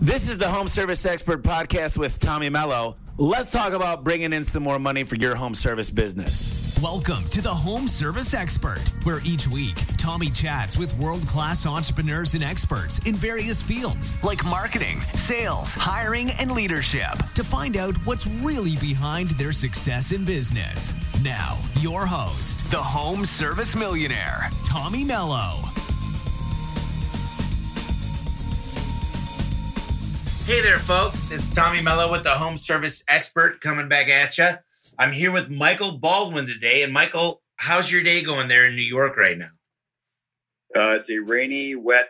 This is the Home Service Expert Podcast with Tommy Mello. Let's talk about bringing in some more money for your home service business. Welcome to the Home Service Expert, where each week, Tommy chats with world-class entrepreneurs and experts in various fields like marketing, sales, hiring, and leadership to find out what's really behind their success in business. Now, your host, the Home Service Millionaire, Tommy Mello. Hey there, folks. It's Tommy Mello with the Home Service Expert coming back at you. I'm here with Michael Baldwin today. And Michael, how's your day going there in New York right now? It's a rainy, wet,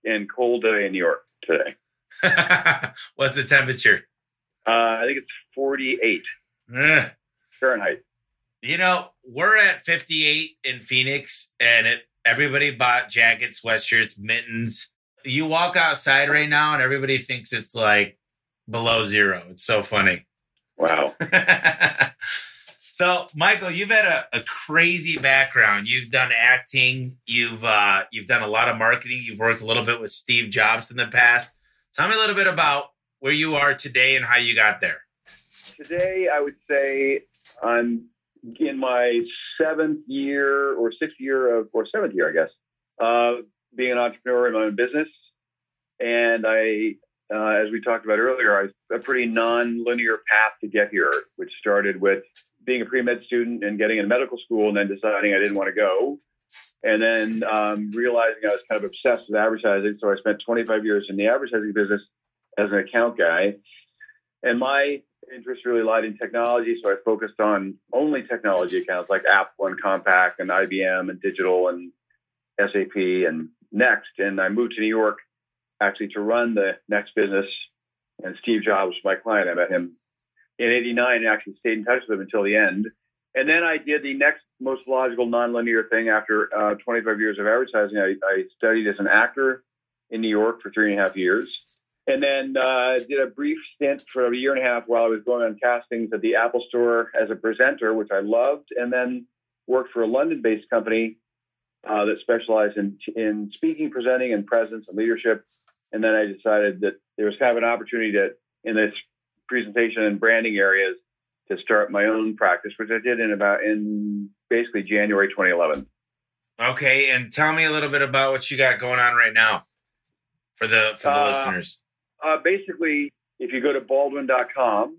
and cold day in New York today. What's the temperature? I think it's 48 Fahrenheit. You know, we're at 58 in Phoenix, and everybody bought jackets, sweatshirts, mittens. You walk outside right now, and everybody thinks it's like below zero. It's so funny. Wow. So, Michael, you've had a crazy background. You've done acting. You've done a lot of marketing. You've worked a little bit with Steve Jobs in the past. Tell me a little bit about where you are today and how you got there. Today, I would say I'm in my seventh year, I guess, being an entrepreneur in my own business. And as we talked about earlier, I was a pretty non-linear path to get here, which started with being a pre-med student and getting into medical school and then deciding I didn't want to go. And then realizing I was kind of obsessed with advertising. So I spent 25 years in the advertising business as an account guy. And my interest really lied in technology. So I focused on only technology accounts like Apple and Compaq and IBM and Digital and SAP and Next. And I moved to New York actually to run the Next business. And Steve Jobs was my client. I met him in '89 and actually stayed in touch with him until the end. And then I did the next most logical nonlinear thing after 25 years of advertising. I studied as an actor in New York for 3.5 years. And then did a brief stint for a year and a half while I was going on castings at the Apple Store as a presenter, which I loved. And then worked for a London-based company that specialized in speaking, presenting, and presence and leadership. And then I decided that there was kind of an opportunity in this presentation and branding areas to start my own practice, which I did in basically January 2011. Okay, and tell me a little bit about what you got going on right now for the listeners. Basically, if you go to Baldwin.com,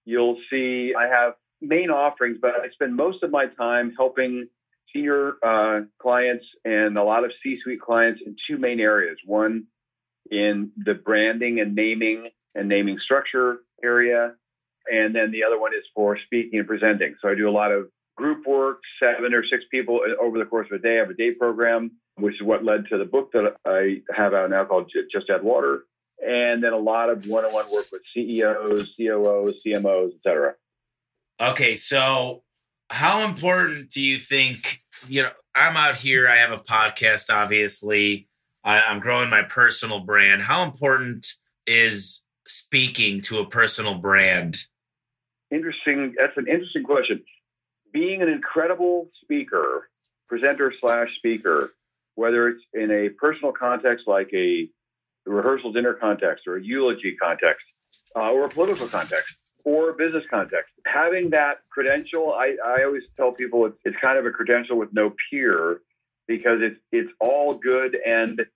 you'll see I have main offerings, but I spend most of my time helping senior clients and a lot of C-suite clients in two main areas. One in the branding and naming structure area. And then the other one is for speaking and presenting. So I do a lot of group work, 7 or 6 people over the course of a day. I have a day program, which is what led to the book that I have out now called Just Add Water. And then a lot of one-on-one work with CEOs, COOs, CMOs, et cetera. Okay, so how important do you think, I'm out here, I have a podcast, obviously. I'm growing my personal brand. How important is speaking to a personal brand? Interesting. That's an interesting question. Being an incredible speaker, presenter/speaker, whether it's in a personal context like a rehearsal dinner context or a eulogy context or a political context or a business context, having that credential, I always tell people it's kind of a credential with no peer, because it's all good, and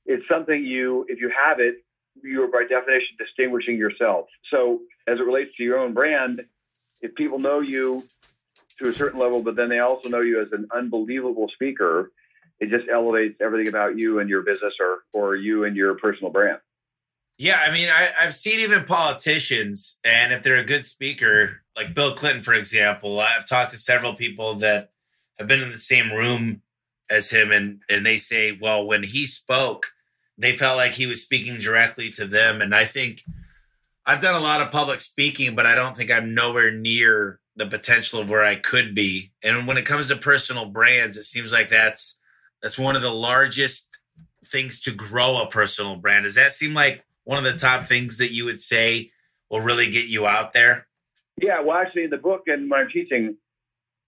it's something if you have it, you are by definition distinguishing yourself. So as it relates to your own brand, if people know you to a certain level, but then they also know you as an unbelievable speaker, it just elevates everything about you and your business or you and your personal brand. Yeah, I mean, I've seen even politicians, and if they're a good speaker, like Bill Clinton, for example, I've talked to several people that have been in the same room as him, and they say, well, when he spoke, they felt like he was speaking directly to them. And I think I've done a lot of public speaking, but I don't think I'm nowhere near the potential of where I could be. And when it comes to personal brands, it seems like that's one of the largest things to grow a personal brand. Does that seem like one of the top things that you would say will really get you out there? Yeah, well, actually, in the book and when I'm teaching,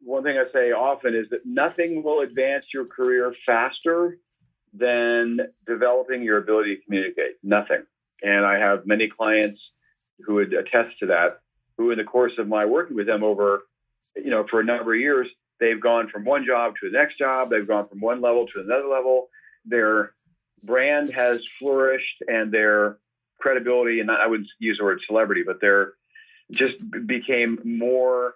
one thing I say often is that nothing will advance your career faster than developing your ability to communicate. Nothing. And I have many clients who would attest to that, who in the course of my working with them over, for a number of years, they've gone from one job to the next job. They've gone from one level to another level. Their brand has flourished and their credibility, and I wouldn't use the word celebrity, but they're just became more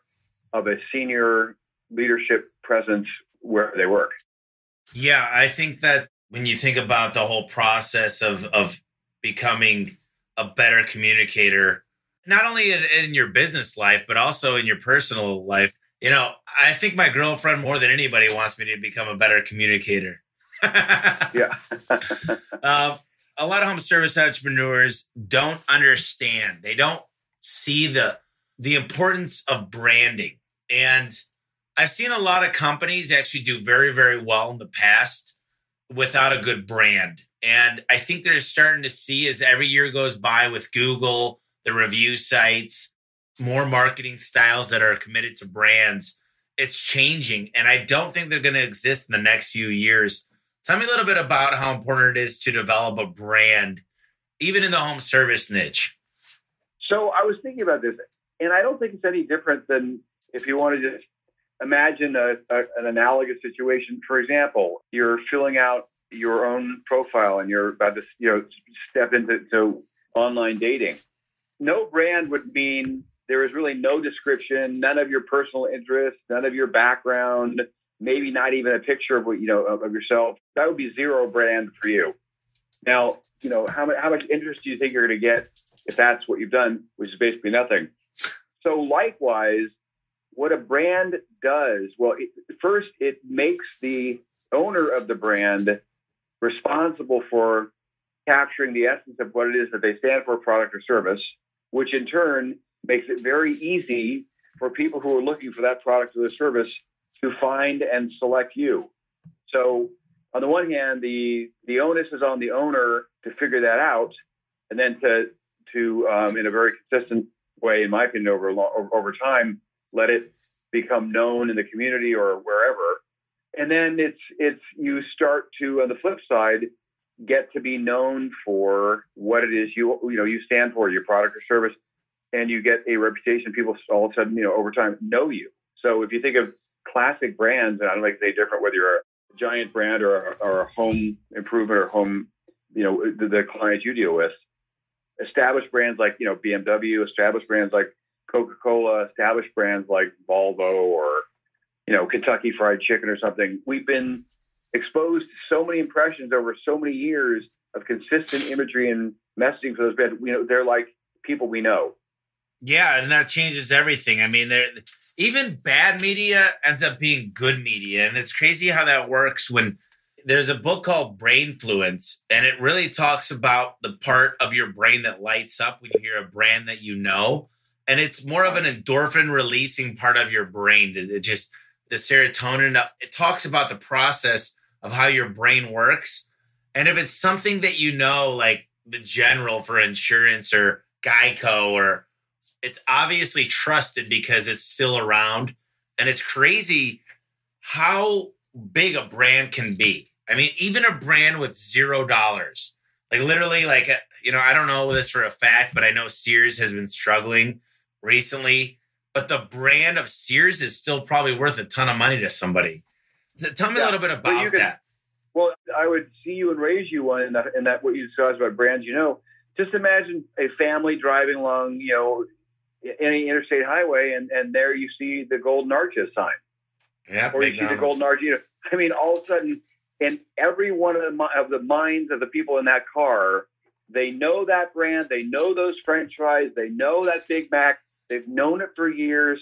of a senior leadership presence where they work. Yeah, I think that when you think about the whole process of becoming a better communicator, not only in your business life, but also in your personal life, I think my girlfriend more than anybody wants me to become a better communicator. Yeah. A lot of home service entrepreneurs don't understand. They don't see the importance of branding. And I've seen a lot of companies actually do very, very well in the past without a good brand. And I think they're starting to see, as every year goes by with Google, the review sites, more marketing styles that are committed to brands, it's changing. And I don't think they're going to exist in the next few years. Tell me a little bit about how important it is to develop a brand, even in the home service niche. So I was thinking about this, and I don't think it's any different than if you want to just imagine an analogous situation. For example, you're filling out your own profile and you're about to step into online dating. No brand would mean there is really no description, none of your personal interests, none of your background, maybe not even a picture of of yourself. That would be zero brand for you. Now, how much interest do you think you're going to get if that's what you've done, which is basically nothing? So likewise, what a brand does, well, first, it makes the owner of the brand responsible for capturing the essence of what it is that they stand for, product or service, which in turn makes it very easy for people who are looking for that product or the service to find and select you. So on the one hand, the onus is on the owner to figure that out, and then to in a very consistent way, in my opinion, over time, let it become known in the community or wherever. And then it's you start to, on the flip side, get to be known for what it is you stand for, your product or service, and you get a reputation. People all of a sudden, over time, know you. So if you think of classic brands, and I don't think they're different whether you're a giant brand or a home improvement or home, the clients you deal with, established brands like BMW, established brands like Coca-Cola, established brands like Volvo or Kentucky Fried Chicken or something. We've been exposed to so many impressions over so many years of consistent imagery and messaging for those brands. They're like people we know. Yeah, and that changes everything. I mean, even bad media ends up being good media. And it's crazy how that works when there's a book called Brainfluence, and it really talks about the part of your brain that lights up when you hear a brand that you know. And it's more of an endorphin releasing part of your brain. It just, the serotonin, it talks about the process of how your brain works. And if it's something that like the General for insurance or Geico, or it's obviously trusted because it's still around. And it's crazy how big a brand can be. I mean, even a brand with $0, like literally, I don't know this for a fact, but I know Sears has been struggling recently, but the brand of Sears is still probably worth a ton of money to somebody. Tell me a little bit about that. Well, I would see you and raise you one in that what you discussed about brands. Just imagine a family driving along, any interstate highway, and there you see the Golden Arches sign. Yeah, or you see the Golden Arches. All of a sudden, in every one of the minds of the people in that car, they know that brand. They know those French fries. They know that Big Mac. They've known it for years.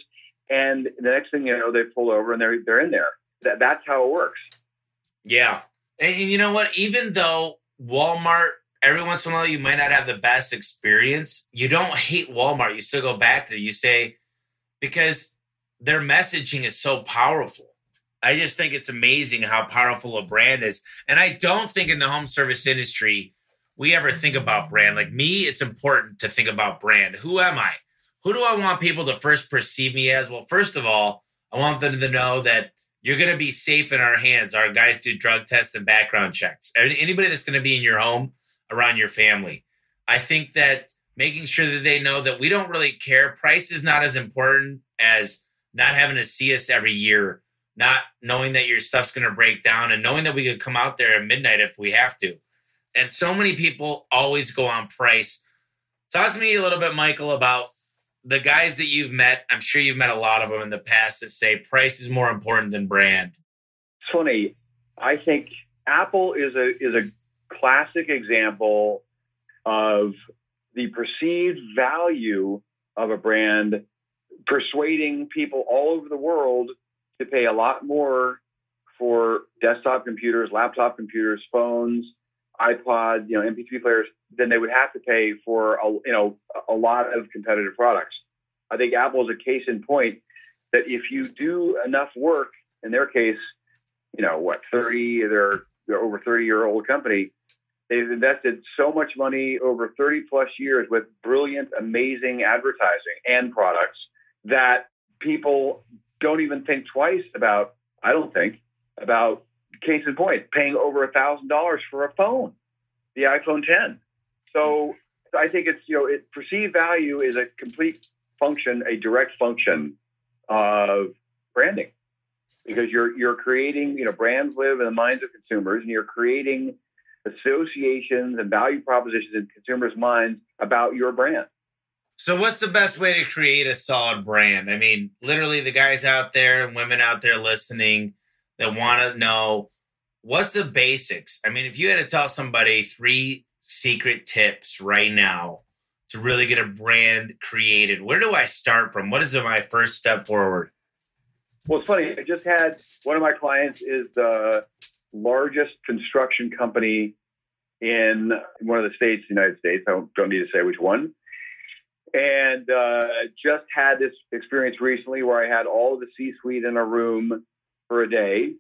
And the next thing you know, they pull over and they're in there. That's how it works. Yeah. And you know what? Even though Walmart, every once in a while, you might not have the best experience, you don't hate Walmart. You still go back there. You say, because their messaging is so powerful. I just think it's amazing how powerful a brand is. And I don't think in the home service industry, we ever think about brand. Like me, it's important to think about brand. Who am I? Who do I want people to first perceive me as? Well, first of all, I want them to know that you're going to be safe in our hands. Our guys do drug tests and background checks. Anybody that's going to be in your home, around your family. I think that making sure that they know that we don't really care. Price is not as important as not having to see us every year, not knowing that your stuff's going to break down, and knowing that we could come out there at midnight if we have to. And so many people always go on price. Talk to me a little bit, Michael, about the guys that you've met. I'm sure you've met a lot of them in the past that say price is more important than brand. It's funny. I think Apple is a classic example of the perceived value of a brand persuading people all over the world to pay a lot more for desktop computers, laptop computers, phones, iPod, MP3 players than they would have to pay for a lot of competitive products. I think Apple is a case in point that if you do enough work, in their case, they're over 30-year-old company. They've invested so much money over 30 plus years with brilliant, amazing advertising and products that people don't even think twice about, I don't think, about, case in point, paying over $1,000 for a phone, the iPhone 10. So I think it's, perceived value is a complete function, a direct function of branding, because you're creating, brands live in the minds of consumers, and you're creating associations and value propositions in consumers' minds about your brand. So what's the best way to create a solid brand? I mean, literally the guys out there and women out there listening that want to know, what's the basics? I mean, if you had to tell somebody 3 secret tips right now to really get a brand created, where do I start from? What is my first step forward? Well, it's funny. I just had one of my clients is the largest construction company in one of the states, United States. I don't need to say which one. And just had this experience recently where I had all of the C-suite in a room for a day.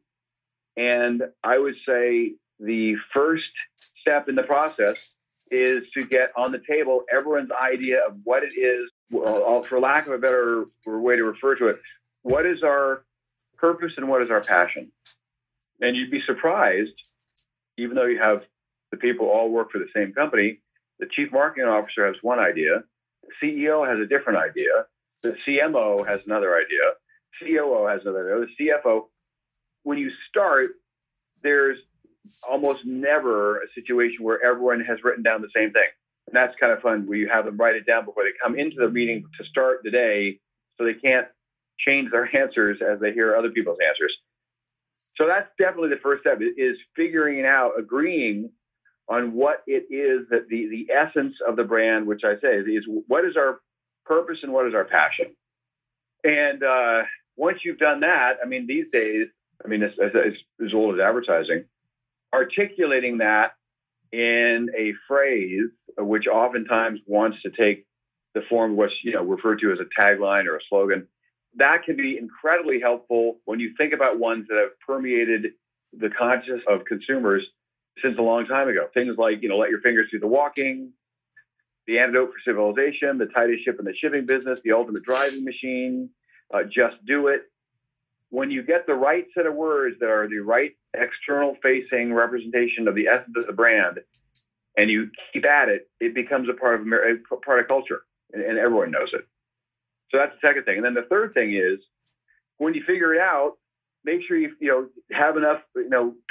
And I would say the first step in the process is to get on the table everyone's idea of what it is, well, for lack of a better way to refer to it, what is our purpose and what is our passion? And you'd be surprised, even though you have the people all work for the same company, the chief marketing officer has one idea, the CEO has a different idea, the CMO has another idea, COO has another idea, the CFO. When you start, there's almost never a situation where everyone has written down the same thing. And that's kind of fun, where you have them write it down before they come into the meeting to start the day, so they can't change their answers as they hear other people's answers. So that's definitely the first step, is figuring out, agreeing on what it is that the essence of the brand, which I say is what is our purpose and what is our passion. And once you've done that, I mean, these days, it's as old as advertising, articulating that in a phrase, which oftentimes wants to take the form of what's referred to as a tagline or a slogan, that can be incredibly helpful when you think about ones that have permeated the consciousness of consumers since a long time ago. Things like, let your fingers do the walking, the antidote for civilization, the tightest ship in the shipping business, the ultimate driving machine, just do it. When you get the right set of words that are the right external facing representation of the essence of the brand, and you keep at it, it becomes a part of culture, and everyone knows it. So that's the second thing. And then the third thing is, when you figure it out, make sure you have enough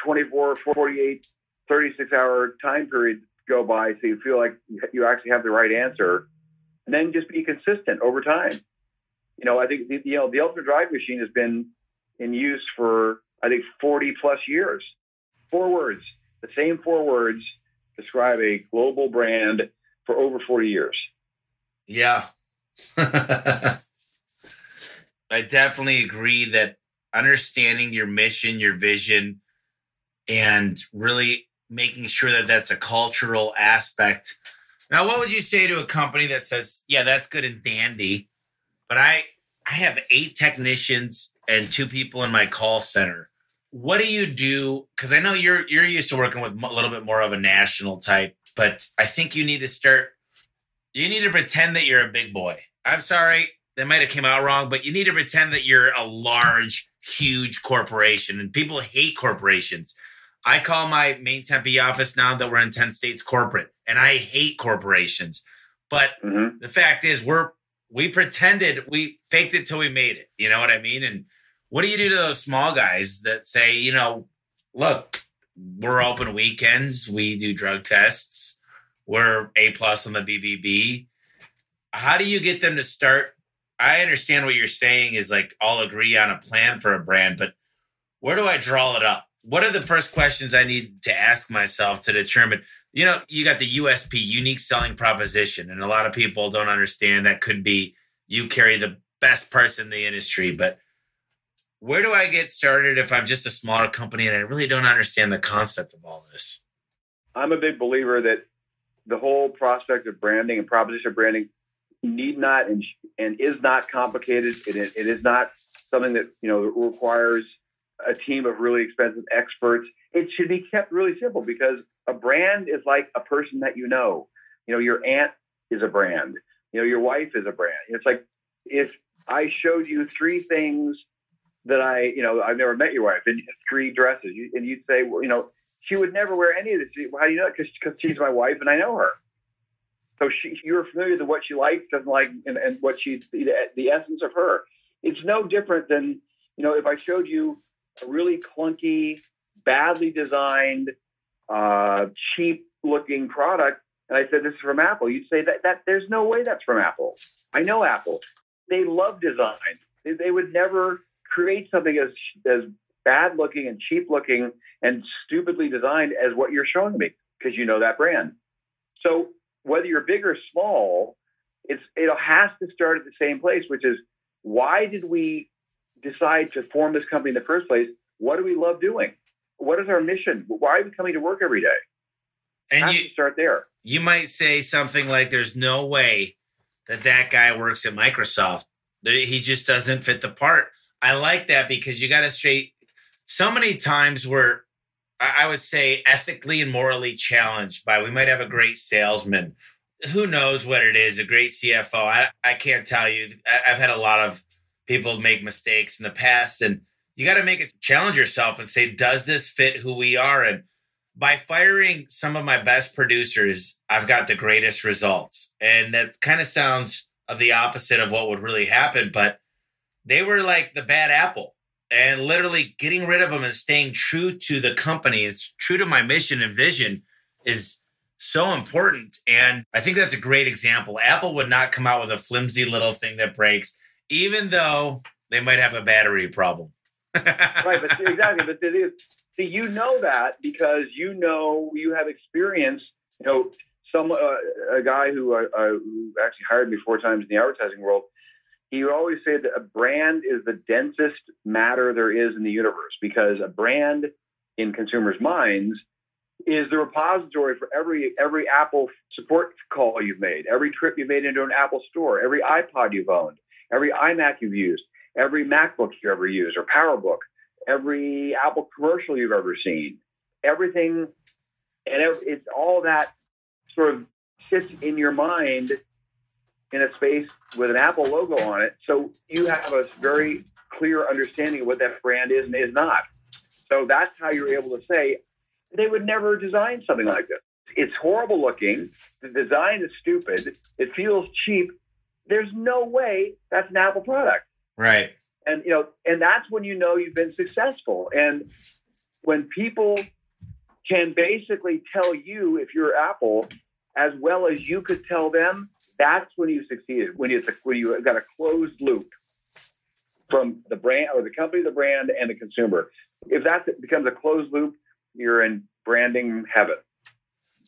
24, 48, 36-hour time periods go by so you feel like you actually have the right answer, and then just be consistent over time. I think the ultimate drive machine has been in use for, I think, 40 plus years. 4 words, the same 4 words describe a global brand for over 40 years. Yeah. I definitely agree that understanding your mission, your vision, and really making sure that that's a cultural aspect. Now, what would you say to a company that says, yeah, that's good and dandy, but I have 8 technicians and 2 people in my call center. What do you do? Because I know you're used to working with a little bit more of a national type, but I think you need to pretend that you're a big boy. I'm sorry, that might have came out wrong, but you need to pretend that you're a large, huge corporation, and people hate corporations. I call my main Tempe office now that we're in 10 states corporate, and I hate corporations. But the fact is, we pretended, we faked it till we made it. You know what I mean? And what do you do to those small guys that say, you know, look, we're open weekends, we do drug tests, we're A+ on the BBB. How do you get them to start? I understand what you're saying is like, all agree on a plan for a brand, but where do I draw it up? What are the first questions I need to ask myself to determine, you know, you got the USP, unique selling proposition, and a lot of people don't understand that could be you carry the best person in the industry, but where do I get started if I'm just a smaller company and I really don't understand the concept of all this? I'm a big believer that the whole prospect of branding and proposition of branding need not and is not complicated. It is not something that, you know, requires a team of really expensive experts. It should be kept really simple because a brand is like a person that you know. You know, your aunt is a brand. You know, your wife is a brand. It's like if I showed you three things that I've never met your wife, and three dresses, and you'd say, well, you know, she would never wear any of this. How do you know that? Because she's my wife and I know her. So you're familiar with what she likes, doesn't like, and what the essence of her. It's no different than, you know, if I showed you a really clunky, badly designed, cheap-looking product, and I said, this is from Apple, you'd say that there's no way that's from Apple. I know Apple. They love design. They would never create something as bad-looking and cheap-looking and stupidly designed as what you're showing me, because you know that brand. So whether you're big or small, it has to start at the same place, which is, why did we decide to form this company in the first place? What do we love doing? What is our mission? Why are we coming to work every day? And you start there. You might say something like, there's no way that guy works at Microsoft. He just doesn't fit the part. I like that, because you got to straight so many times where I would say ethically and morally challenged by, we might have a great salesman. Who knows what it is? A great CFO. I can't tell you. I've had a lot of people make mistakes in the past, and you got to make it challenge yourself and say, does this fit who we are? And by firing some of my best producers, I've got the greatest results. And that kind of sounds of the opposite of what would really happen, but they were like the bad apple, and literally getting rid of them and staying true to the company, is true to my mission and vision, is so important. And I think that's a great example. Apple would not come out with a flimsy little thing that breaks, even though they might have a battery problem. Right, but exactly. But it is. See, you know that because you have experience. You know, a guy who actually hired me 4 times in the advertising world. He always said that a brand is the densest matter there is in the universe, because a brand in consumers' minds is the repository for every Apple support call you've made, every trip you've made into an Apple store, every iPod you've owned, every iMac you've used, every MacBook you ever used or PowerBook, every Apple commercial you've ever seen, everything, and it's all that sort of sits in your mind in a space with an Apple logo on it. So you have a very clear understanding of what that brand is and is not. So that's how you're able to say, they would never design something like this. It's horrible looking. The design is stupid. It feels cheap. There's no way that's an Apple product. Right. And, you know, and that's when you know you've been successful. And when people can basically tell you, if you're Apple, as well as you could tell them, that's when you succeeded. When you got a closed loop from the brand or the company, the brand, and the consumer. If that becomes a closed loop, you're in branding heaven.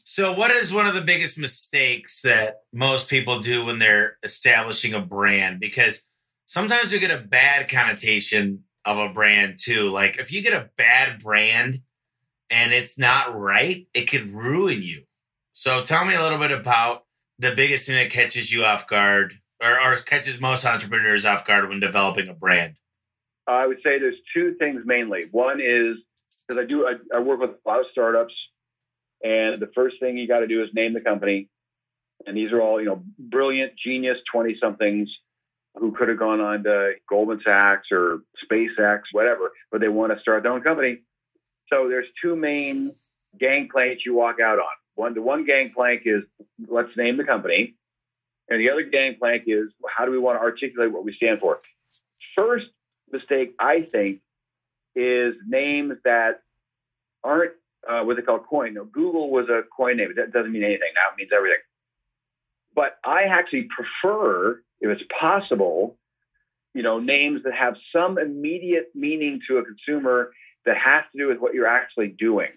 So what is one of the biggest mistakes that most people do when they're establishing a brand? Because sometimes we get a bad connotation of a brand too. Like if you get a bad brand and it's not right, it could ruin you. So tell me a little bit about the biggest thing that catches you off guard, or catches most entrepreneurs off guard when developing a brand. I would say there's 2 things mainly. One is, because I work with a lot of startups, and the first thing you got to do is name the company. And these are all, you know, brilliant, genius 20-somethings who could have gone on to Goldman Sachs or SpaceX, whatever, but they want to start their own company. So there's 2 main gangplanks you walk out on. The one gangplank is let's name the company. And the other gangplank is how do we want to articulate what we stand for? First mistake, I think, is names that aren't what they call coin. Now, Google was a coin name. That doesn't mean anything. Now it means everything. But I actually prefer, if it's possible, names that have some immediate meaning to a consumer that has to do with what you're actually doing.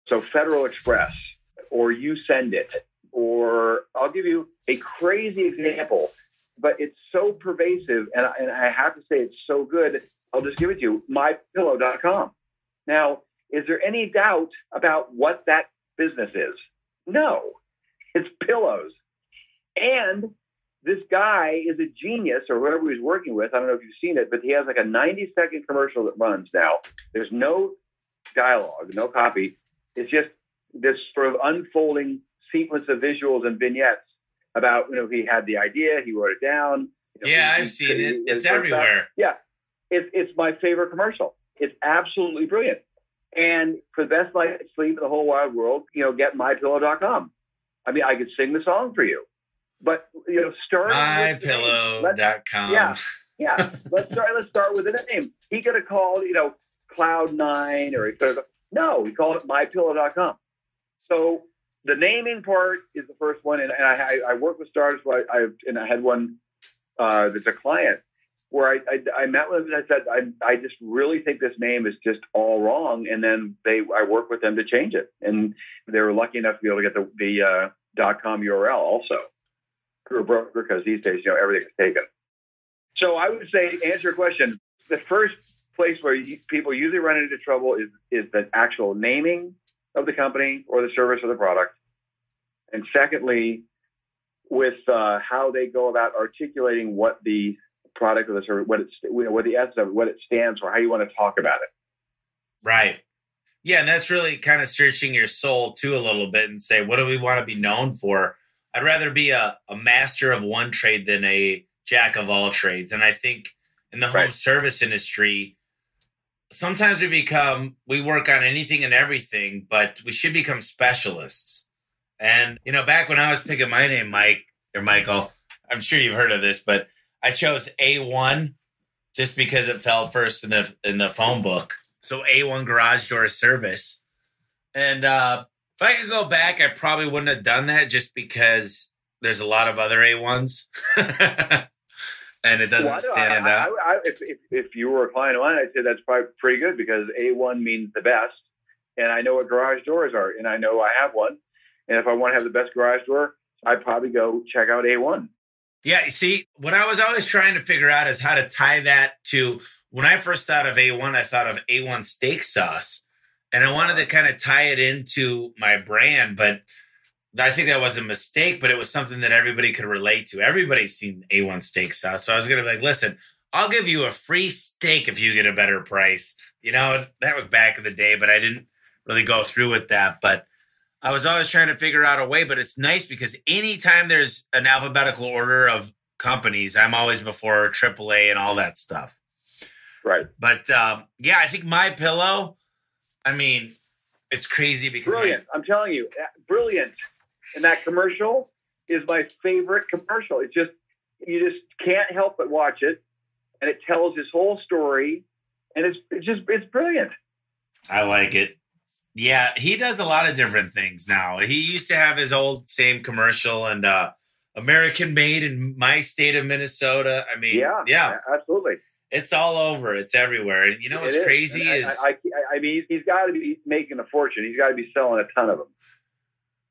So Federal Express, or You Send It, or I'll give you a crazy example, but it's so pervasive, and I have to say it's so good. I'll just give it to you, mypillow.com. Now, is there any doubt about what that business is? No, it's pillows. And this guy is a genius, or whoever he's working with. I don't know if you've seen it, but he has like a 90-second commercial that runs now. There's no dialogue, no copy. It's just this sort of unfolding sequence of visuals and vignettes about, he had the idea, he wrote it down. I've seen it. It's everywhere. Yeah. It's my favorite commercial. It's absolutely brilliant. And for the best night's sleep in the whole wide world, get mypillow.com. I mean, I could sing the song for you. But start mypillow.com. Yeah. Let's start with a name. He could have called, Cloud9, or he could have. No, he called it mypillow.com. So the naming part is the first one, and I work with startups. I had one that's a client where I met with him and I said I just really think this name is just all wrong, and then I work with them to change it, and they were lucky enough to be able to get the .com URL also through a broker, because these days everything is taken. So I would say, to answer your question, the first place where people usually run into trouble is the actual naming of the company or the service or the product. And secondly, with how they go about articulating what the product or the service, what the essence of it, what it stands for, how you want to talk about it. Right. Yeah, and that's really kind of searching your soul too a little bit and say, what do we want to be known for? I'd rather be a master of one trade than a jack of all trades. And I think in the home service industry, sometimes we work on anything and everything, but we should become specialists. And, back when I was picking my name, Mike or Michael, I'm sure you've heard of this, but I chose A1 just because it fell first in the phone book. So A1 Garage Door Service. And if I could go back, I probably wouldn't have done that just because there's a lot of other A1s. And it doesn't stand out. If you were a client of mine, I'd say that's probably pretty good, because A1 means the best. And I know what garage doors are, and I know I have one. And if I want to have the best garage door, I'd probably go check out A1. Yeah, you see, what I was always trying to figure out is how to tie that to, when I first thought of A1, I thought of A1 steak sauce. And I wanted to kind of tie it into my brand, but I think that was a mistake, but it was something that everybody could relate to. Everybody's seen A1 steak sauce. So I was going to be like, listen, I'll give you a free steak if you get a better price. That was back in the day, but I didn't really go through with that. But I was always trying to figure out a way, but it's nice because anytime there's an alphabetical order of companies, I'm always before AAA and all that stuff. Right. But I think MyPillow, it's crazy because brilliant. I'm telling you, brilliant. And that commercial is my favorite commercial. You just can't help but watch it, and it tells his whole story, and it's brilliant. I like it. Yeah, he does a lot of different things now. He used to have his old same commercial and American Made in my state of Minnesota. Yeah, absolutely. It's all over. It's everywhere. And what's crazy is he's got to be making a fortune. He's got to be selling a ton of them.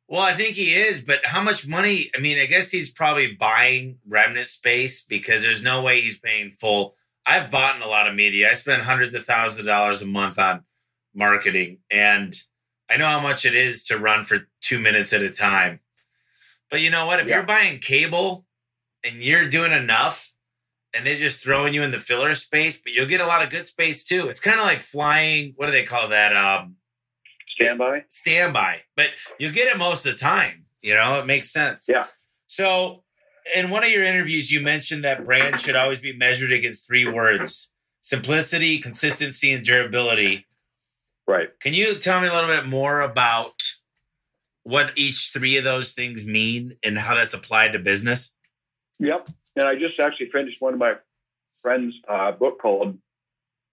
Well, I think he is, but how much money? I guess he's probably buying remnant space, because there's no way he's paying full. I've bought in a lot of media. I spend hundreds of thousands of dollars a month on marketing, and I know how much it is to run for 2 minutes at a time. But you know what? If you're buying cable and you're doing enough and they're just throwing you in the filler space, but you'll get a lot of good space too. It's kind of like flying. What do they call that? Standby. But you'll get it most of the time. It makes sense. Yeah. So in one of your interviews, you mentioned that brands should always be measured against 3 words: simplicity, consistency, and durability. Right. Can you tell me a little bit more about what each three of those things mean and how that's applied to business? Yep. And I just actually finished one of my friend's book called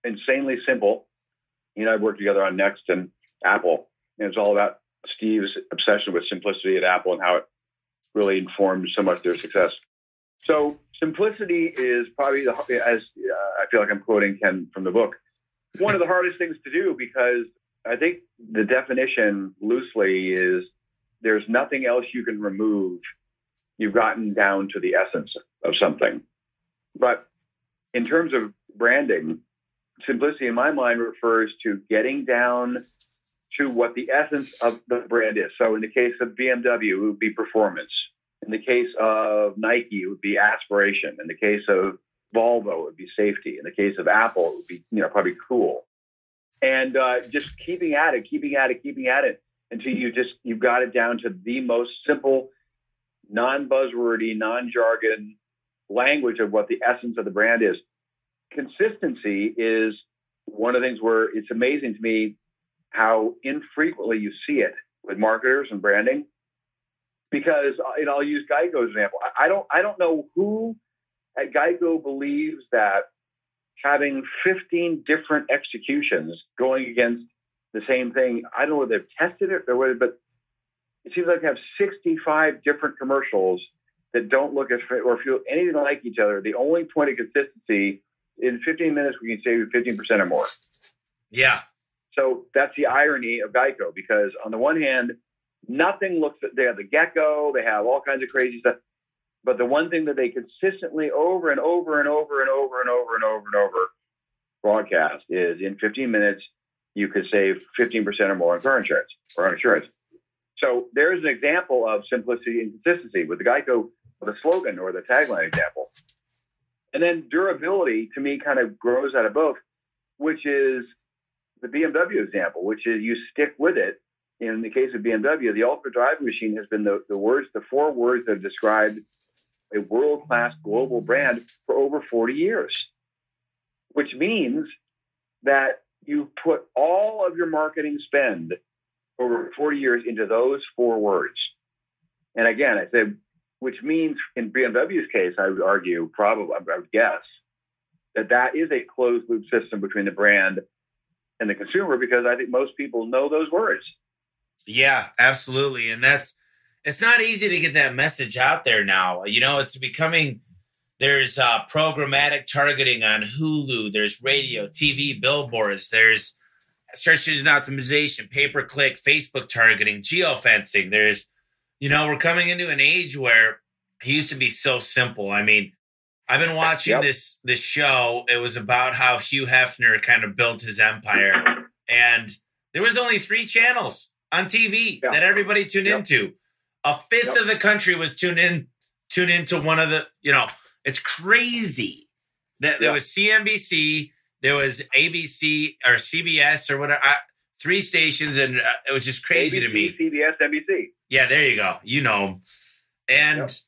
Insanely Simple. He and I worked together on Next and Apple. And it's all about Steve's obsession with simplicity at Apple and how it really informed so much of their success. So simplicity is probably, as I feel like I'm quoting Ken from the book, one of the hardest things to do, because I think the definition loosely is there's nothing else you can remove. You've gotten down to the essence of something. But in terms of branding, simplicity in my mind refers to getting down to what the essence of the brand is. So in the case of BMW, it would be performance. In the case of Nike, it would be aspiration. In the case of Volvo, it would be safety. In the case of Apple, it would be, probably cool. And just keeping at it until you've got it down to the most simple, non-buzzwordy, non-jargon language of what the essence of the brand is. Consistency is one of the things where it's amazing to me how infrequently you see it with marketers and branding. Because I'll use Geico as an example. I don't know who at Geico believes that having 15 different executions going against the same thing. I don't know whether they've tested it or whether, but it seems like they have 65 different commercials that don't look or feel anything like each other. The only point of consistency, in 15 minutes, we can save you 15% or more. Yeah. So that's the irony of Geico, because on the one hand, nothing looks, they have the gecko, they have all kinds of crazy stuff. But the one thing that they consistently over and over and over and over and over and over and over broadcast is in 15 minutes, you could save 15% or more on car insurance or on insurance. So there's an example of simplicity and consistency with the Geico, the slogan or the tagline example. And then durability, to me, kind of grows out of both, which is the BMW example, which is you stick with it. In the case of BMW, the ultimate driving machine has been the four words that have described a world-class global brand for over 40 years, which means that you put all of your marketing spend over 40 years into those four words. And again, I said, which means in BMW's case, I would argue, probably, I would guess, that is a closed loop system between the brand and the consumer, because I think most people know those words. Yeah, absolutely. And it's not easy to get that message out there now. It's becoming, there's programmatic targeting on Hulu, there's radio, TV, billboards, there's search engine optimization, pay-per-click, Facebook targeting, geofencing. There's, we're coming into an age where it used to be so simple. I mean, I've been watching this show. It was about how Hugh Hefner kind of built his empire. And there was only 3 channels on TV that everybody tuned into. A fifth of the country was tuned into one of the, it's crazy. There was CNBC, there was ABC or CBS or whatever, 3 stations, and it was just crazy ABC, to me. CBS, NBC. Yeah, there you go. And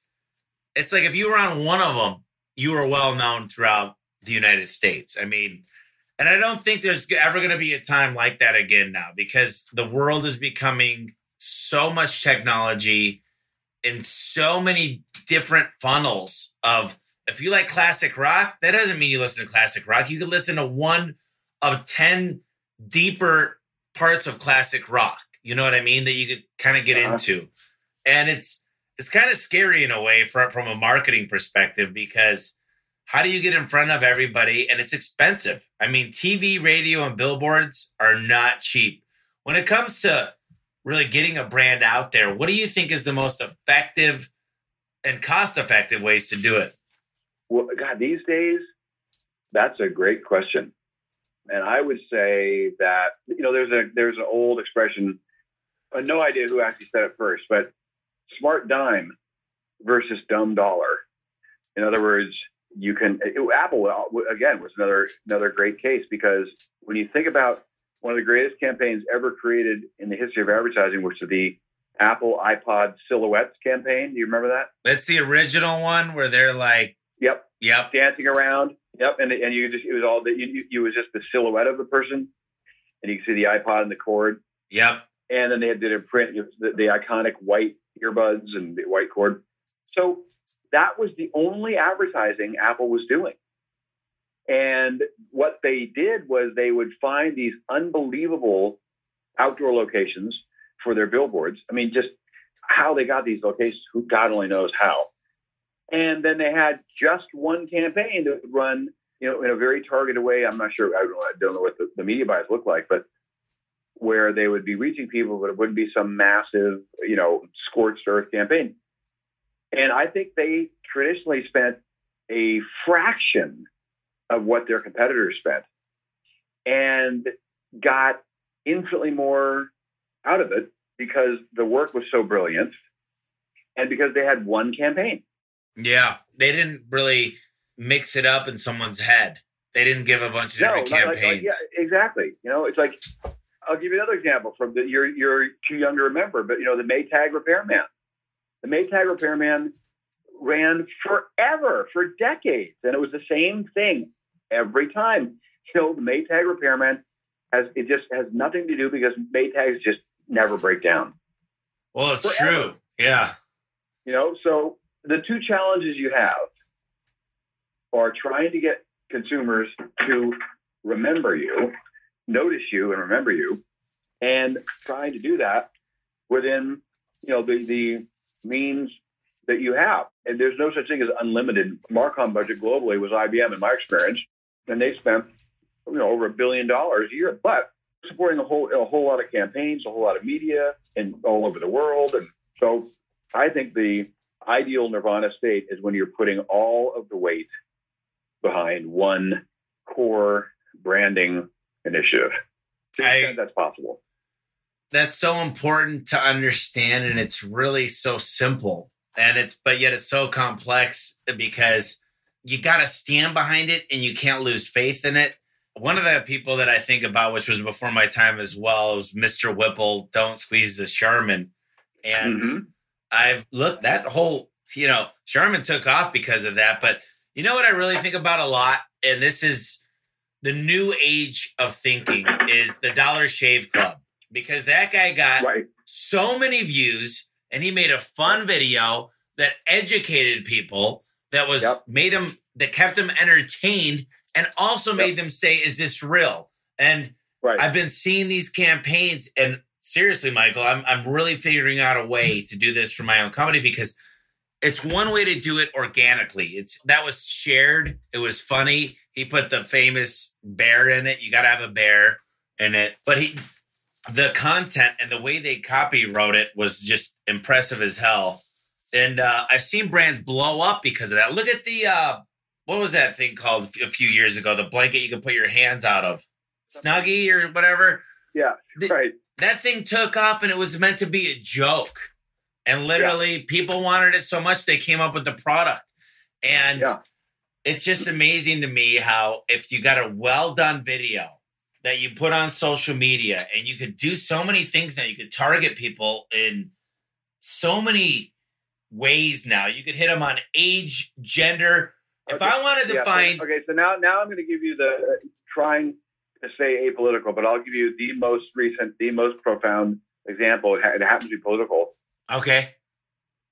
it's like if you were on one of them, you were well known throughout the United States. I mean, and I don't think there's ever going to be a time like that again now, because the world is becoming so much technology in so many different funnels of, if you like classic rock, that doesn't mean you listen to classic rock. You can listen to one of 10 deeper parts of classic rock. You know what I mean? That you could kind of get into. And it's kind of scary in a way from a marketing perspective, because how do you get in front of everybody? And it's expensive. I mean, TV, radio, and billboards are not cheap. When it comes to really getting a brand out there, what do you think is the most effective and cost-effective ways to do it? Well, God, these days, that's a great question. And I would say that, there's an old expression, I have no idea who actually said it first, but smart dime versus dumb dollar. In other words, Apple, again, was another great case, because when you think about one of the greatest campaigns ever created in the history of advertising, which is the Apple iPod Silhouettes campaign. Do you remember that? That's the original one where they're like, Yep. dancing around. Yep. And it was just the silhouette of the person, and you can see the iPod and the cord. Yep. And then they did it in print, the iconic white earbuds and the white cord. So that was the only advertising Apple was doing. And what they did was they would find these unbelievable outdoor locations for their billboards. I mean, just how they got these locations, who God only knows how. And then they had just one campaign that would run, in a very targeted way. I'm not sure. I don't know what the media buys look like, but where they would be reaching people, but it wouldn't be some massive, scorched earth campaign. And I think they traditionally spent a fraction of what their competitors spent and got infinitely more out of it because the work was so brilliant and because they had one campaign. Yeah. They didn't really mix it up in someone's head. They didn't give a bunch of different campaigns. Yeah, exactly. It's like, I'll give you another example from you're too young to remember, but the Maytag repairman. The Maytag repairman ran forever, for decades, and it was the same thing every time. The Maytag repairman has nothing to do because Maytags just never break down. Well, it's true. Yeah. So the two challenges you have are trying to get consumers to remember you, notice you and remember you, and trying to do that within, the means that you have. And there's no such thing as unlimited. Marcom budget globally was IBM in my experience, and they spent, over $1 billion a year, but supporting a whole lot of campaigns, a whole lot of media, and all over the world. And so I think the ideal nirvana state is when you're putting all of the weight behind one core branding initiative. That's possible. That's so important to understand, and it's really so simple, but yet it's so complex because you got to stand behind it and you can't lose faith in it. One of the people that I think about, which was before my time as well, was Mr. Whipple, Don't Squeeze the Charmin. And I've looked that whole, Charmin took off because of that. But you know what I really think about a lot? And this is the new age of thinking, is the Dollar Shave Club, because that guy got so many views and he made a fun video that educated people, that was that kept them entertained and also made them say, is this real? And I've been seeing these campaigns, and seriously, Michael, I'm really figuring out a way to do this for my own company, because it's one way to do it organically. That was shared. It was funny. He put the famous bear in it. You got to have a bear in it. But the content and the way they copywrote it was just impressive as hell. And I've seen brands blow up because of that. Look at the, what was that thing called a few years ago? The blanket you can put your hands out of. Snuggie or whatever. Yeah, right. That thing took off, and it was meant to be a joke. And literally people wanted it so much they came up with the product. And it's just amazing to me how if you got a well-done video that you put on social media, and you could do so many things now. You could target people in so many ways now. You could hit them on age, gender. If I wanted to find... Okay, so now I'm going to give you the... trying to say apolitical, but I'll give you the most recent, the most profound example. It happens to be political. Okay.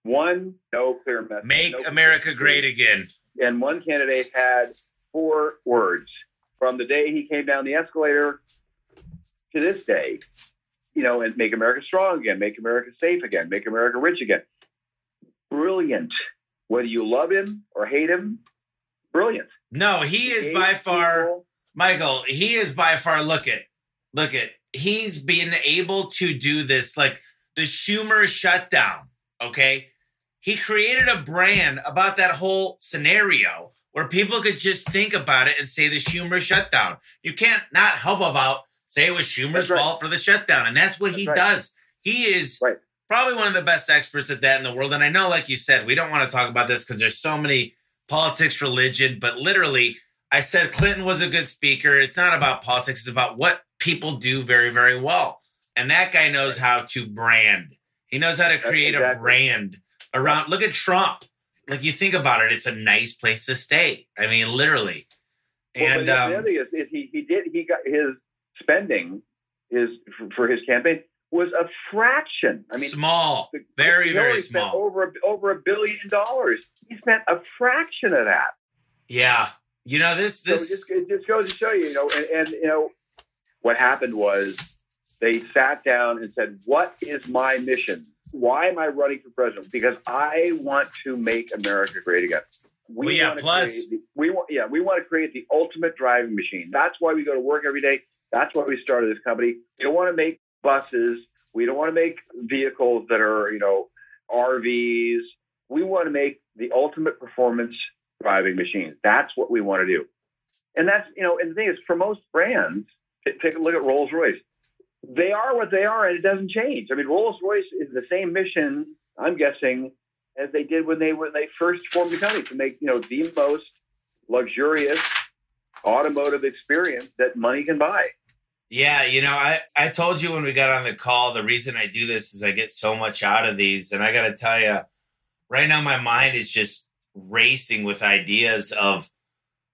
One, no clear message. Make America great again. And one candidate had 4 words. From the day he came down the escalator to this day, and make America strong again, make America safe again, make America rich again. Brilliant. Whether you love him or hate him, brilliant. No, he is by far, Michael, he is by far, look at, he's been able to do this, like the Schumer shutdown, okay? He created a brand about that whole scenario where people could just think about it and say the Schumer shutdown. You can't not help about say it was Schumer's fault for the shutdown. And that's what he does. He is probably one of the best experts at that in the world. And I know, like you said, we don't want to talk about this because there's so many politics, religion, but literally I said Clinton was a good speaker. It's not about politics. It's about what people do very, very well. And that guy knows how to brand. He knows how to create a brand around. Look at Trump. Like, you think about it, it's a nice place to stay. I mean, literally. And the other thing is he got his spending for his campaign was a fraction. I mean, small, very, very small. Over $1 billion. He spent a fraction of that. Yeah. You know, this So it just goes to show you, what happened was they sat down and said, what is my mission? Why am I running for president? Because I want to make America great again. We want to create the ultimate driving machine. That's why we go to work every day. That's why we started this company. We don't want to make buses. We don't want to make vehicles that are, RVs. We want to make the ultimate performance driving machines. That's what we want to do. And that's, and the thing is, for most brands, take a look at Rolls-Royce. They are what they are, and it doesn't change. I mean, Rolls-Royce is the same mission, I'm guessing, as they did when they first formed the company, to make, the most luxurious automotive experience that money can buy. Yeah, I told you when we got on the call, the reason I do this is I get so much out of these. And I got to tell you, right now my mind is just racing with ideas of,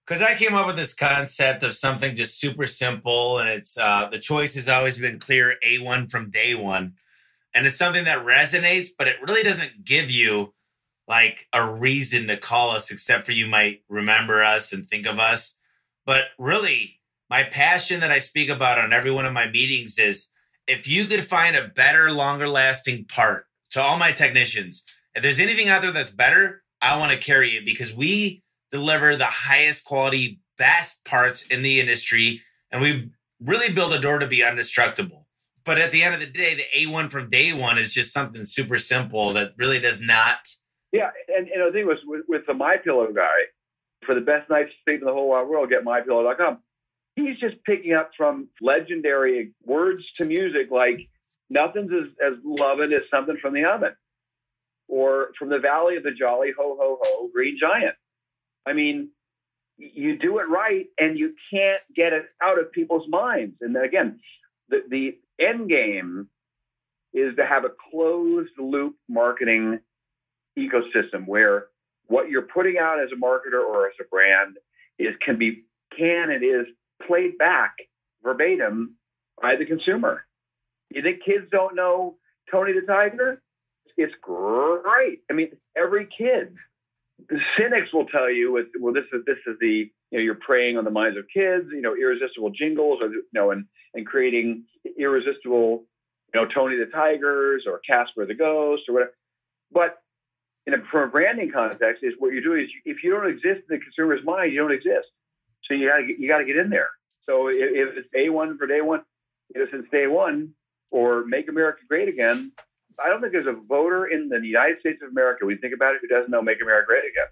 because I came up with this concept of something just super simple, and it's the choice has always been clear, A1 from day one. And it's something that resonates, but it really doesn't give you like a reason to call us, except for you might remember us and think of us. But really, my passion that I speak about on every one of my meetings is, if you could find a better, longer lasting part, to all my technicians, if there's anything out there that's better, I want to carry it, because we deliver the highest quality, best parts in the industry, and we really build a door to be indestructible. But at the end of the day, the A1 from day one is just something super simple that really does not. Yeah, and the thing was with the MyPillow guy, for the best night's sleep in the whole wide world, get mypillow.com. He's just picking up from legendary words to music like nothing's as loving as something from the oven, or from the Valley of the Jolly, ho, ho, ho, Green Giant. I mean, you do it right, and you can't get it out of people's minds. And then again, the end game is to have a closed loop marketing ecosystem where what you're putting out as a marketer or as a brand can and is played back verbatim by the consumer. You think kids don't know Tony the Tiger? It's great. I mean, every kid. The cynics will tell you, this is the, you're preying on the minds of kids, irresistible jingles, or, and creating irresistible, Tony the Tigers or Casper the Ghost or whatever. But from a branding context, is what you're doing is, if you don't exist in the consumer's mind, you don't exist. So you got to get in there. So if it's A1 for day one, since day one, or Make America Great Again, I don't think there's a voter in the United States of America, when you think about it, who doesn't know Make America Great Again.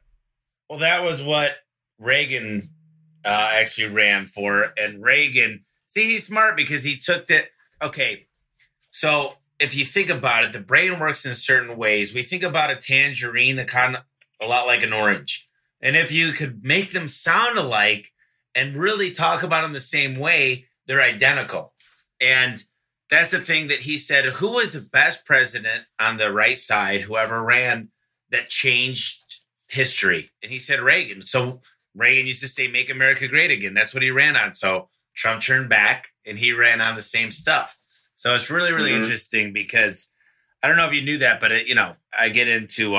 Well, that was what Reagan actually ran for. And Reagan, he's smart because he took it. Okay, so if you think about it, the brain works in certain ways. We think about a tangerine a lot like an orange. And if you could make them sound alike and really talk about them the same way, they're identical. And that's the thing that he said. Who was the best president on the right side, whoever ran, that changed history? And he said Reagan. So Reagan used to say, Make America Great Again. That's what he ran on. So Trump turned back and he ran on the same stuff. So it's really, really interesting, because I don't know if you knew that, but I get into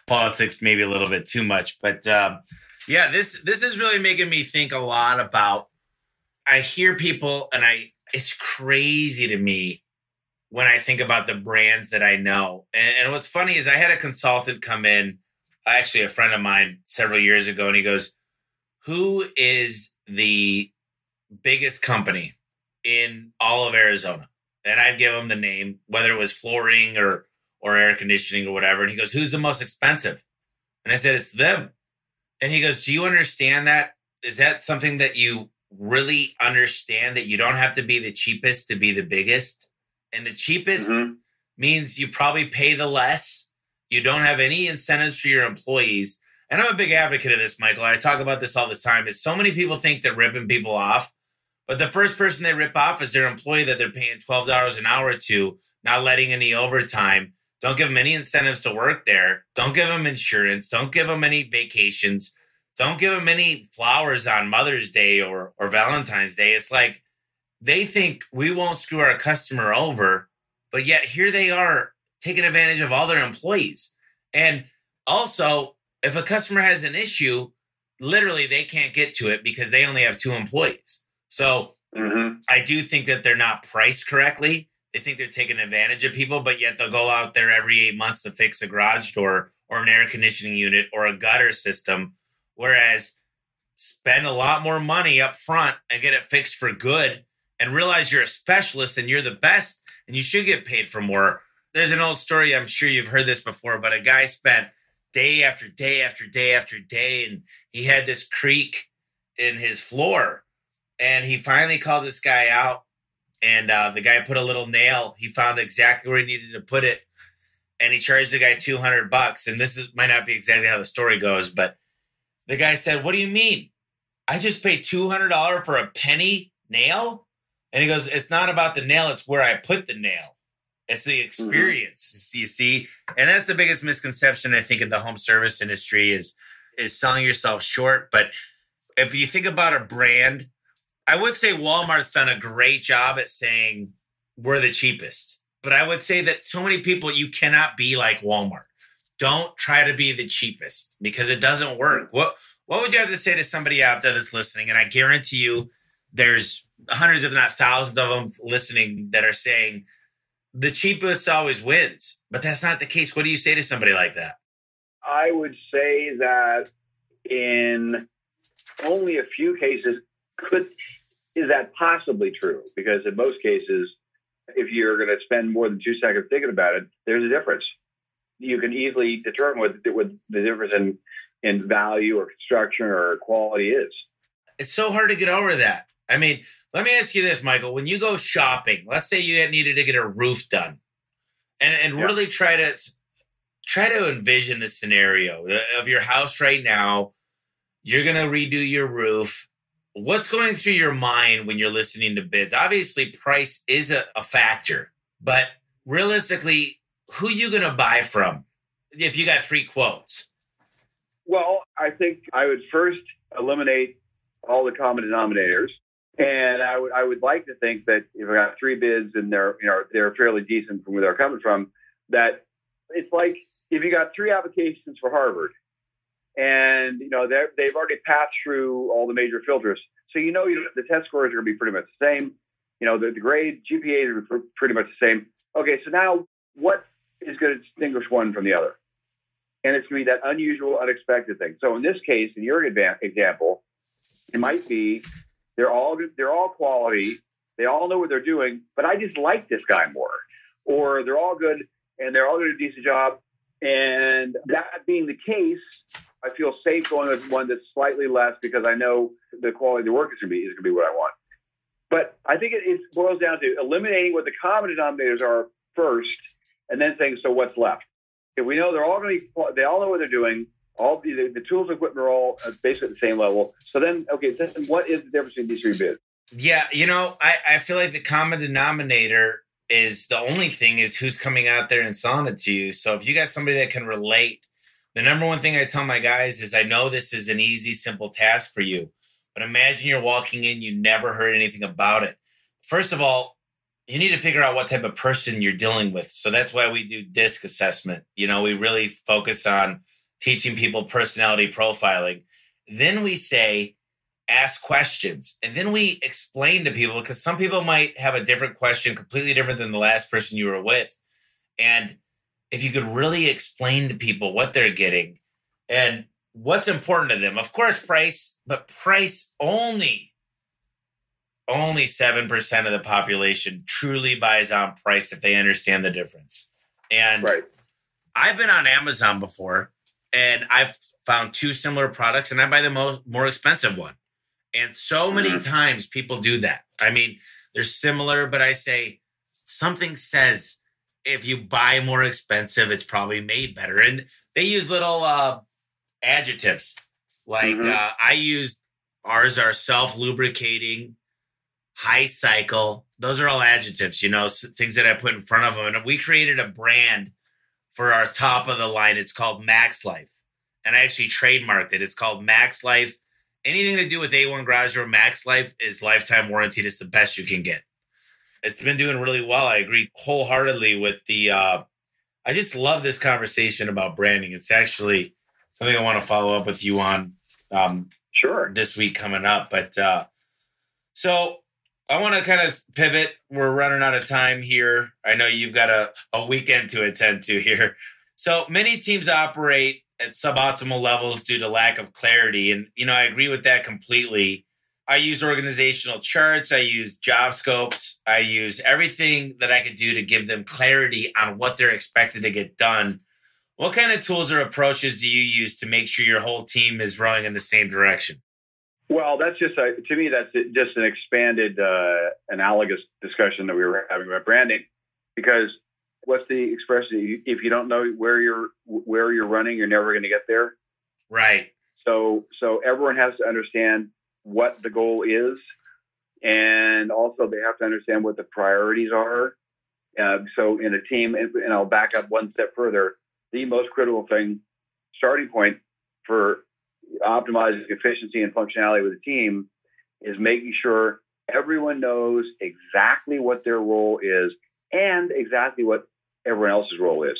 politics maybe a little bit too much. But this is really making me think a lot about, I hear people, and it's crazy to me when I think about the brands that I know. And what's funny is I had a consultant come in, actually a friend of mine several years ago, and he goes, who is the biggest company in all of Arizona? And I'd give him the name, whether it was flooring or air conditioning or whatever. And he goes, who's the most expensive? And I said, it's them. And he goes, do you understand that? Is that something that you really understand, that you don't have to be the cheapest to be the biggest? And the cheapest means you probably pay the less. You don't have any incentives for your employees. And I'm a big advocate of this, Michael. I talk about this all the time. Is so many people think they're ripping people off, but the first person they rip off is their employee that they're paying $12 an hour to, not letting any overtime. Don't give them any incentives to work there. Don't give them insurance. Don't give them any vacations. Don't give them any flowers on Mother's Day or Valentine's Day. It's like, they think we won't screw our customer over, but yet here they are taking advantage of all their employees. And also, if a customer has an issue, literally they can't get to it because they only have 2 employees. So I do think that they're not priced correctly. They think they're taking advantage of people, but yet they'll go out there every 8 months to fix a garage door or an air conditioning unit or a gutter system. Whereas spend a lot more money up front and get it fixed for good and realize you're a specialist and you're the best and you should get paid for more. There's an old story, I'm sure you've heard this before, but a guy spent day after day after day after day, and he had this creak in his floor. And he finally called this guy out, and the guy put a little nail. He found exactly where he needed to put it, and he charged the guy $200. And might not be exactly how the story goes, but the guy said, "What do you mean? I just paid $200 for a penny nail?" And he goes, "It's not about the nail. It's where I put the nail. It's the experience." You see? And that's the biggest misconception, I think, in the home service industry is selling yourself short. But if you think about a brand, I would say Walmart's done a great job at saying we're the cheapest. But I would say that so many people, you cannot be like Walmart. Don't try to be the cheapest because it doesn't work. What would you have to say to somebody out there that's listening? And I guarantee you there's hundreds, if not thousands of them listening that are saying the cheapest always wins. But that's not the case. What do you say to somebody like that? I would say that in only a few cases is that possibly true? Because in most cases, if you're going to spend more than 2 seconds thinking about it, there's a difference. You can easily determine what the difference in value or construction or quality is. It's so hard to get over that. I mean, let me ask you this, Michael. When you go shopping, let's say you needed to get a roof done and really try to envision the scenario of your house right now. You're going to redo your roof. What's going through your mind when you're listening to bids? Obviously, price is a factor, but realistically, who are you going to buy from if you got 3 quotes? Well, I think I would first eliminate all the common denominators. And I would like to think that if I got 3 bids and they're fairly decent from where they're coming from, that it's like if you got 3 applications for Harvard, and they've already passed through all the major filters, so the test scores are going to be pretty much the same. The grade GPAs are pretty much the same. Okay, so now what is going to distinguish one from the other? And it's going to be that unusual, unexpected thing. So in this case, in your example, it might be they're all good, they're all quality, they all know what they're doing, but I just like this guy more. Or they're all good and they're all doing a decent job. And that being the case, I feel safe going with one that's slightly less because I know the quality of the work is going to be what I want. But I think it boils down to eliminating what the common denominators are first, and then saying, so what's left? If we know they all know what they're doing, all the tools and equipment are all basically at the same level. So then, okay, then what is the difference between these 3 bids? Yeah, I feel like the common denominator is the only thing is who's coming out there and selling it to you. So if you got somebody that can relate, the number one thing I tell my guys is I know this is an easy, simple task for you, but imagine you're walking in, you never heard anything about it. First of all, you need to figure out what type of person you're dealing with. So that's why we do DISC assessment. We really focus on teaching people personality profiling. Then we say, ask questions. And then we explain to people, because some people might have a different question, completely different than the last person you were with. And if you could really explain to people what they're getting and what's important to them, of course, price, but price only 7% of the population truly buys on price if they understand the difference. And right. I've been on Amazon before and I've found 2 similar products and I buy the more expensive one. And so many times people do that. I mean, they're similar, but I say something says if you buy more expensive, it's probably made better. And they use little adjectives. Like I use ours are self-lubricating, high cycle. Those are all adjectives, things that I put in front of them. And we created a brand for our top of the line. It's called Max Life. And I actually trademarked it. It's called Max Life anything to do with A1 Garage or Max Life is lifetime warranted. It's the best you can get. It's been doing really well. I agree wholeheartedly with the, I just love this conversation about branding. It's actually something I want to follow up with you on Sure. this week coming up. But so I want to kind of pivot. We're running out of time here. I know you've got a weekend to attend to here. So many teams operate at suboptimal levels due to lack of clarity. And, I agree with that completely. I use organizational charts. I use job scopes. I use everything that I could do to give them clarity on what they're expected to get done. What kind of tools or approaches do you use to make sure your whole team is rowing in the same direction? Well, that's just, to me, that's just an expanded, analogous discussion that we were having about branding. Because what's the expression? If you don't know where you're running, you're never going to get there. Right. So everyone has to understand what the goal is, and also they have to understand what the priorities are. So in a team, and I'll back up one step further, the most critical starting point for optimizing efficiency and functionality with a team is making sure everyone knows exactly what their role is and exactly what everyone else's role is.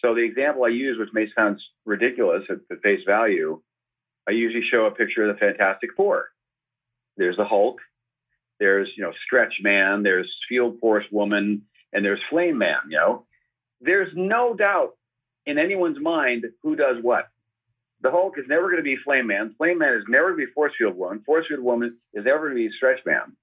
So the example I use, which may sound ridiculous at face value, I usually show a picture of the Fantastic Four. There's the Hulk, there's, Stretch Man, there's Field Force Woman, and there's Flame Man, There's no doubt in anyone's mind who does what. The Hulk is never going to be Flame Man. Flame Man is never going to be Force Field Woman. Force Field Woman is never going to be Stretch Man.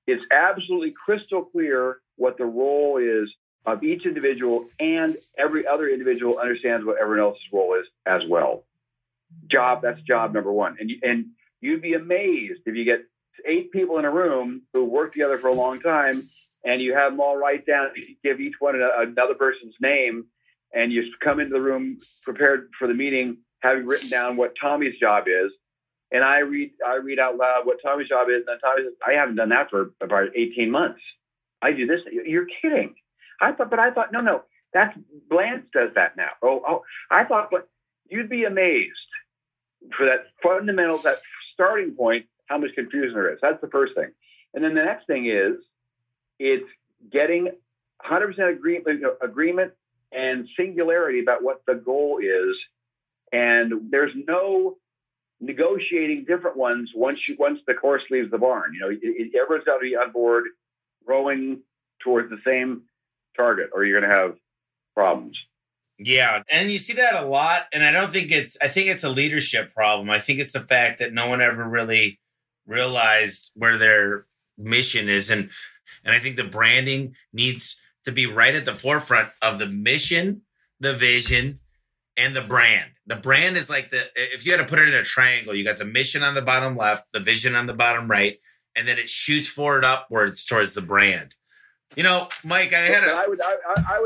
It's absolutely crystal clear what the role is of each individual, and every other individual understands what everyone else's role is as well. That's job number one. And you'd be amazed if you get 8 people in a room who work together for a long time, and you have them all write down, give each one another person's name, and you come into the room prepared for the meeting, having written down what Tommy's job is. And I read out loud what Tommy's job is. And Tommy says, I haven't done that for about 18 months. I do this. You're kidding. I thought, no, that's Blanche does that now. But you'd be amazed for that fundamental, that starting point, how much confusion there is. That's the first thing. And then the next thing is, it's getting 100% agreement and singularity about what the goal is. And there's no negotiating different ones once the horse leaves the barn. Everyone's got to be on board, rowing towards the same target, or you're going to have problems. Yeah. And you see that a lot. And I think it's a leadership problem. I think it's the fact that no one ever really realized where their mission is. And I think the branding needs to be right at the forefront of the mission, the vision, and the brand. The brand is like if you had to put it in a triangle, you got the mission on the bottom left, the vision on the bottom right, and then it shoots forward upwards towards the brand. Mike, I would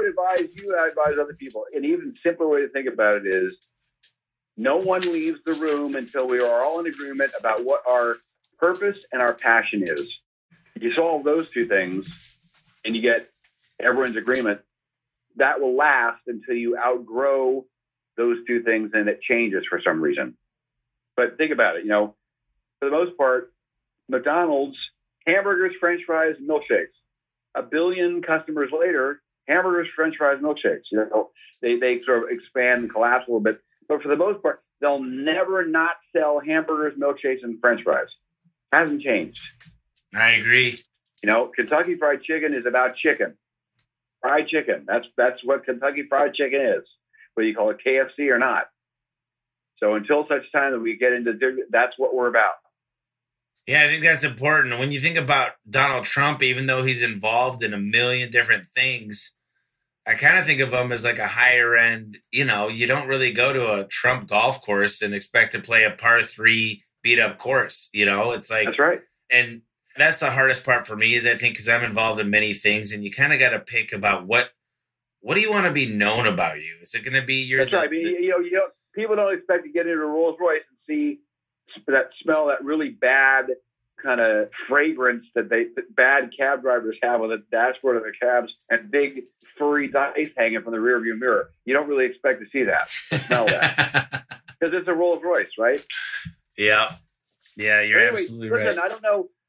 advise you, I advise other people. An even simpler way to think about it is no one leaves the room until we are all in agreement about what our purpose and our passion is. If you solve those two things and you get everyone's agreement, that will last until you outgrow those two things and it changes for some reason. But think about it, for the most part, McDonald's, hamburgers, French fries, milkshakes. 1 billion customers later, hamburgers, French fries, milkshakes. They sort of expand and collapse a little bit. But for the most part, they'll never not sell hamburgers, milkshakes, and French fries. Hasn't changed. I agree. Kentucky Fried Chicken is about chicken. Fried chicken. That's what Kentucky Fried Chicken is, whether you call it KFC or not. So until such time that we get into, that's what we're about. Yeah, I think that's important. When you think about Donald Trump, even though he's involved in a million different things, I kind of think of him as like a higher end, you don't really go to a Trump golf course and expect to play a par 3 beat up course. It's like, that's right. And that's the hardest part for me is I think, cause I'm involved in many things and you kind of got to pick about what do you want to be known about you? Is it going to be your, that's right. People don't expect to get into a Rolls Royce and see that smell, that really bad kind of fragrance that bad cab drivers have on the dashboard of their cabs and big furry dice hanging from the rearview mirror. You don't really expect to see that, smell that, because it's a Rolls Royce, right? Yeah. Yeah, you're anyway, absolutely listen, right.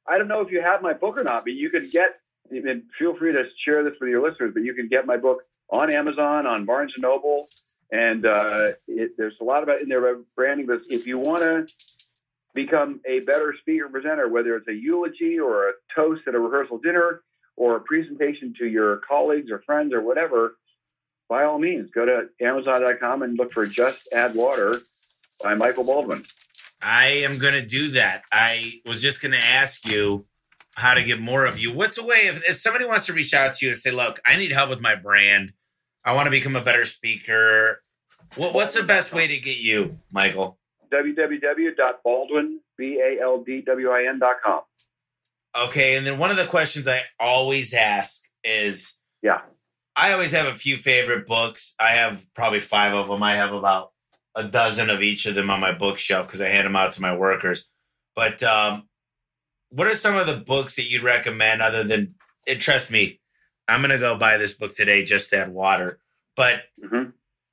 I don't know if you have my book or not, but you can get, and feel free to share this with your listeners, but you can get my book on Amazon, on Barnes & Noble. And there's a lot about in there about branding. But if you want to become a better speaker presenter, whether it's a eulogy or a toast at a rehearsal dinner or a presentation to your colleagues or friends or whatever, by all means, go to Amazon.com and look for Just Add Water by Michael Baldwin. I am going to do that. I was just going to ask you how to get more of you. What's a way if somebody wants to reach out to you and say, look, I need help with my brand. I want to become a better speaker. What's the best way to get you, Michael? www.baldwin, BALDWIN.com. Okay. And then one of the questions I always ask is, I always have a few favorite books. I have probably 5 of them. I have about a dozen of each of them on my bookshelf because I hand them out to my workers. But what are some of the books that you'd recommend other than, trust me, I'm going to go buy this book today, Just Add Water. But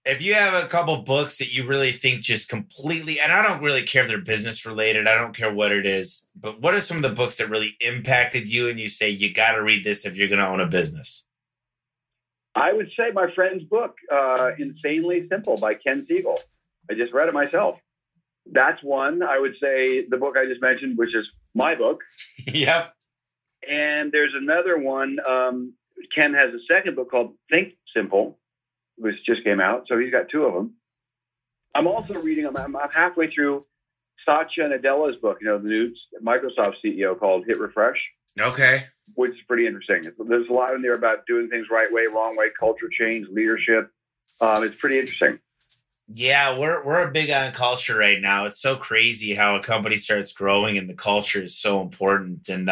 if you have a couple books that you really think just completely, and I don't really care if they're business related, I don't care what it is, but what are some of the books that really impacted you and you say, you got to read this if you're going to own a business? I would say my friend's book, Insanely Simple by Ken Siegel. I just read it myself. That's one. I would say the book I just mentioned, which is my book. Yep. And there's another one. Ken has a second book called Think Simple, which just came out. So he's got 2 of them. I'm also reading, I'm halfway through Satya Nadella's book, the new Microsoft CEO, called Hit Refresh. Okay. Which is pretty interesting. There's a lot in there about doing things right way, wrong way, culture change, leadership. It's pretty interesting. Yeah, we're big on culture right now. It's so crazy how a company starts growing and the culture is so important. And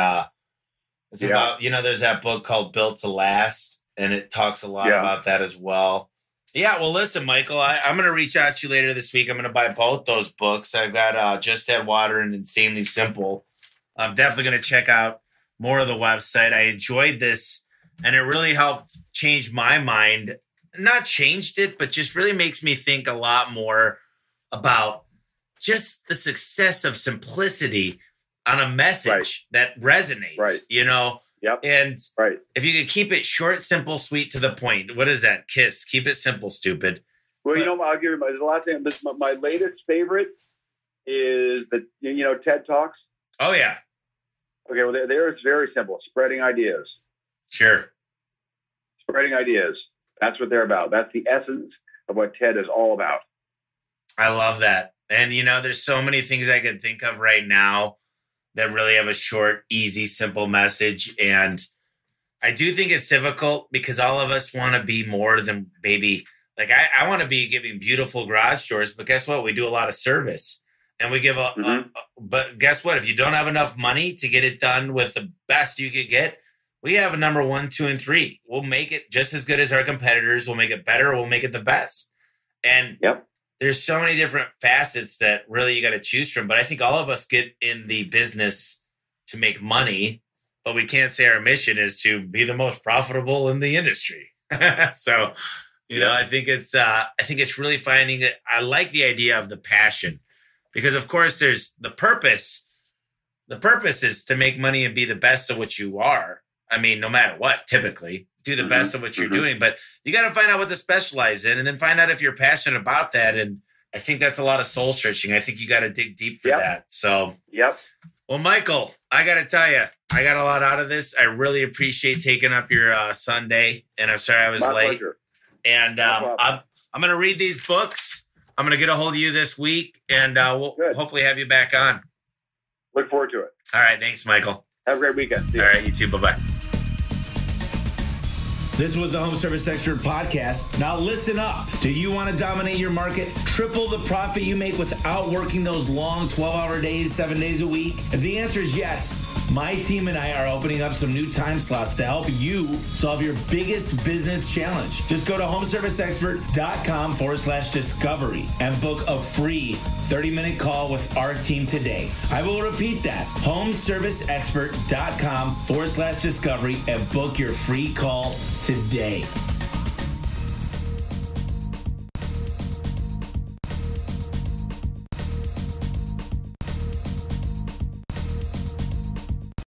it's about, there's that book called Built to Last, and it talks a lot about that as well. Yeah, well, listen, Michael, I'm going to reach out to you later this week. I'm going to buy both those books. I've got Just Add Water and Insanely Simple. I'm definitely going to check out more of the website. I enjoyed this, and it really helped change my mind. Not changed it, but just really makes me think a lot more about just the success of simplicity on a message that resonates, Yep. And if you could keep it short, simple, sweet, to the point. What is that? KISS. Keep it simple, stupid. Well, I'll give you there's a lot of things. My latest favorite is TED Talks. Oh, yeah. Okay, well, there it's very simple. Spreading ideas. Sure. Spreading ideas. That's what they're about. That's the essence of what TED is all about. I love that. And, there's so many things I could think of right now that really have a short, easy, simple message. And I do think it's difficult because all of us want to be more than maybe, like I want to be giving beautiful garage doors, but guess what? We do a lot of service and we give but guess what? If you don't have enough money to get it done with the best you could get, we have a number 1, 2, and 3. We'll make it just as good as our competitors. We'll make it better. We'll make it the best. And there's so many different facets that really you got to choose from. But I think all of us get in the business to make money, but we can't say our mission is to be the most profitable in the industry. So, I think it's really finding it. I like the idea of the passion because, of course, there's the purpose. The purpose is to make money and be the best of what you are. I mean, no matter what, typically do the best of what you're doing, but you got to find out what to specialize in and then find out if you're passionate about that. And I think that's a lot of soul searching. I think you got to dig deep for that. So, well, Michael, I got to tell you, I got a lot out of this. I really appreciate taking up your Sunday, and I'm sorry I was late. Pleasure. And I'm going to read these books. I'm going to get a hold of you this week, and we'll hopefully have you back on. Look forward to it. All right. Thanks, Michael. Have a great weekend. See you. All right. You too. Bye-bye. This was the Home Service Expert Podcast. Now listen up. Do you want to dominate your market? Triple the profit you make without working those long 12-hour days, 7 days a week? If the answer is yes, my team and I are opening up some new time slots to help you solve your biggest business challenge. Just go to homeserviceexpert.com/discovery and book a free 30-minute call with our team today. I will repeat that, homeserviceexpert.com/discovery and book your free call today.